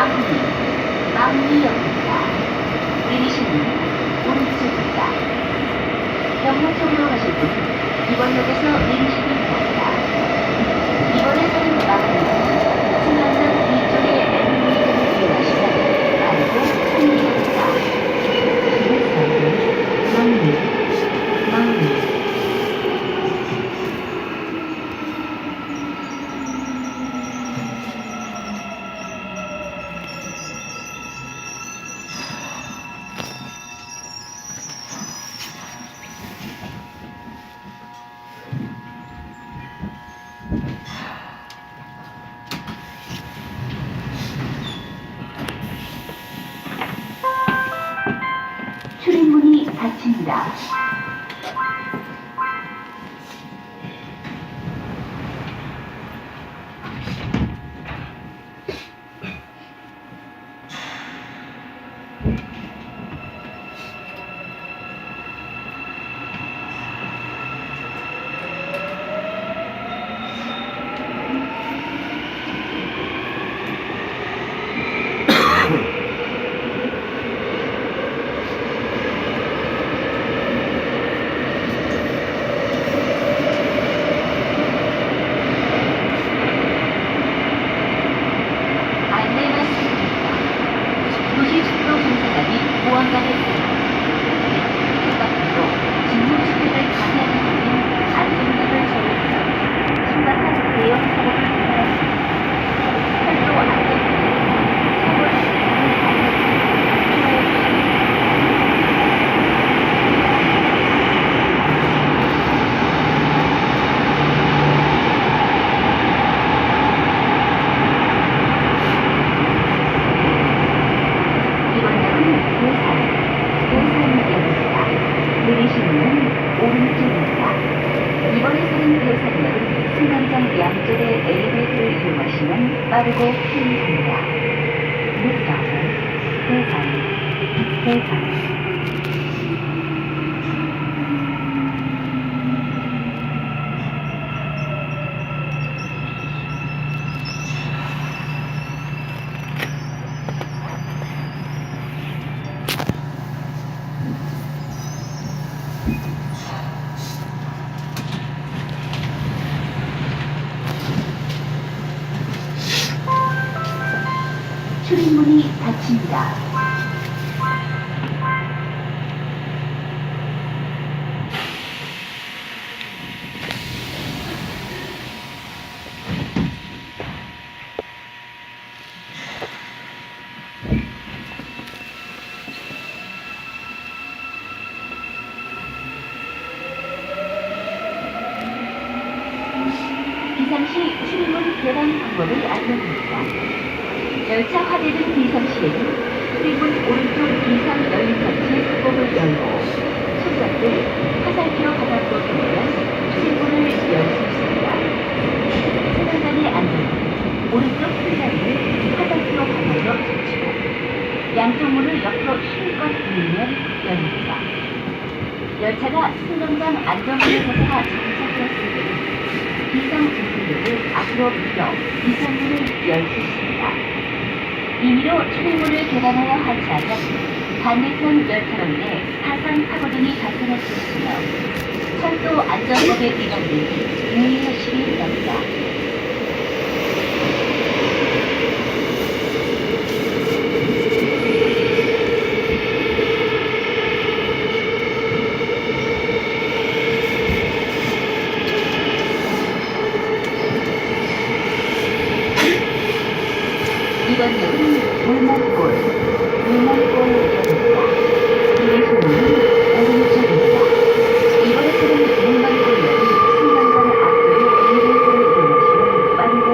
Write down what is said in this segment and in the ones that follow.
마무리역입니다. 내리시는 오른쪽입니다. 경로쪽으로 가실 분은 이번 역에서 내리시기 바랍니다. 이번에서는 마무리역, 승강장 뒤쪽에 엘리베이터를 이용하시면 빠르고 편리합니다. 마무리. 출입문이 닫힙니다. 양쪽의 엘리베이터를 이용하시면 빠르고 편리합니다. This stop is 대산. 출입문이 닫힙니다. 비상시 출입문 개방 방법을 알려드립니다. 열차 화대등 비상시에는 출입문 오른쪽 비상 열림 장치 뚜껑을 열고 손잡고 화살표 바닥으로 돌리면 출입문을 열 수 있습니다. 승강장에 앉으면 오른쪽 큰자리를 화살표 바닥으로 붙이고 양쪽 문을 옆으로 힘껏 밀면 열립니다. 열차가 승강장 안전문에서가 정차되었을 때는 비상 진입문을 앞으로 밀어 비상문을 열 수 있습니다. 임의로 출입문을 개방하여 하차하면 반대편 열차로 인해 파산 사고 등이 발생할 수 있으며 철도 안전법에 위반되니 유의하시기 바랍니다. 이번 역은 물만골역입니다. 내리시는 오른쪽입니다. 이번에서는 물만골역이 승강장 앞쪽에 엘리베이터를 이용하시면 빠르고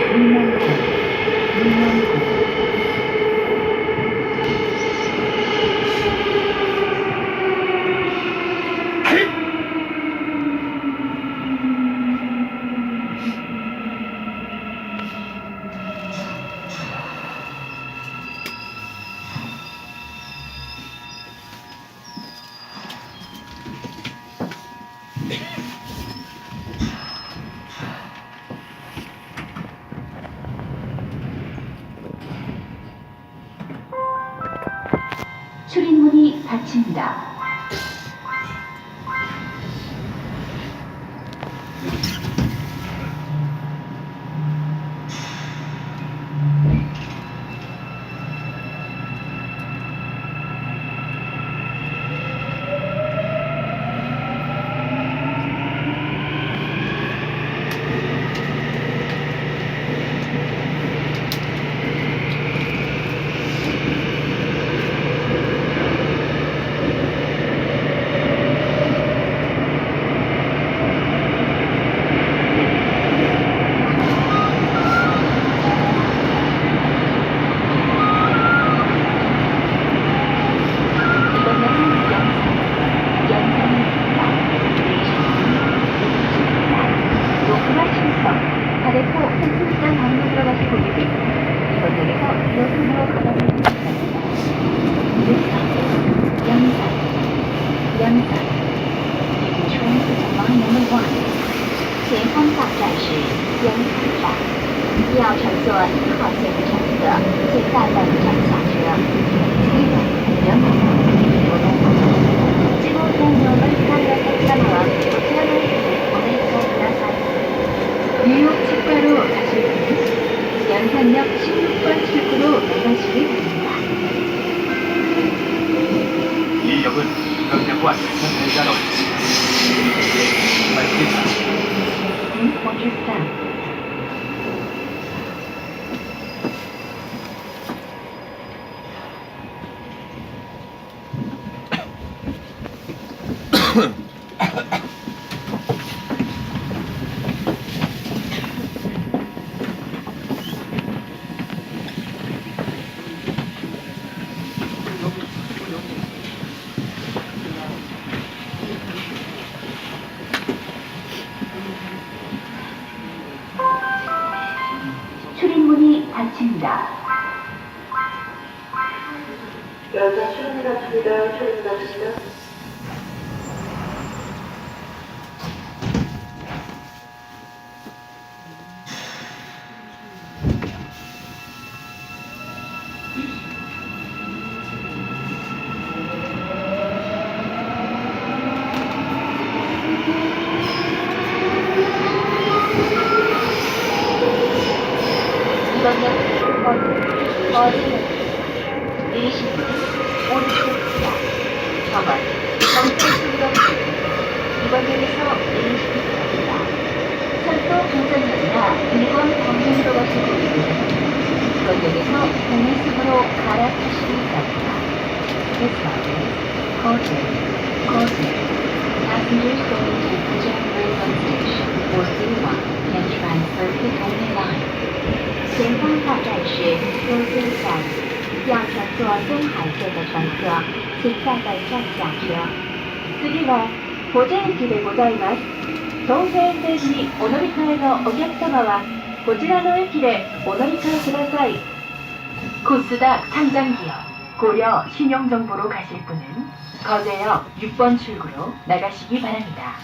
편리합니다. 물만골. 닫힙니다. 가래포 펜스장 방으로 들어가실 고객은 이번 역에서 여승으로 가다는 양산. Train to line number 1. 前方到站是阳山站，要乘坐1号线的乘客，请在本站下车。次は4号1号線にお乗り換えのお客様はこちらの駅でお乗り換えください。뉴욕 치과로 가실 분은 양산역 16번 출구로 나가시기 바랍니다. 이 역은 경대구와 대전 어디입니다. Watch your step. 출입문이 닫힙니다. 여자 출입문합니다. 출입문합니다. 이번 역 어디는 내리시는 오른쪽입니다. 저건 정상순으로 이번 역에서 내리시기 바랍니다. 철도 방전역이나 1번 방면으로 가실 고객은 이번 역에서 동해숲으로 갈아타시기 바랍니다. This line is Kosin. Passengers going to Kujang Railway Station or C1 can transfer to Donghai Line. 前方到站是高津站，要乘坐东海线的乘客，请在本站下车。次は保健駅でございます。東西線にお乗り換えのお客様はこちらの駅でお乗り換えください。코스닥 상장기역 고려 신용정보로 가실 분은 거제역 6번 출구로 나가시기 바랍니다.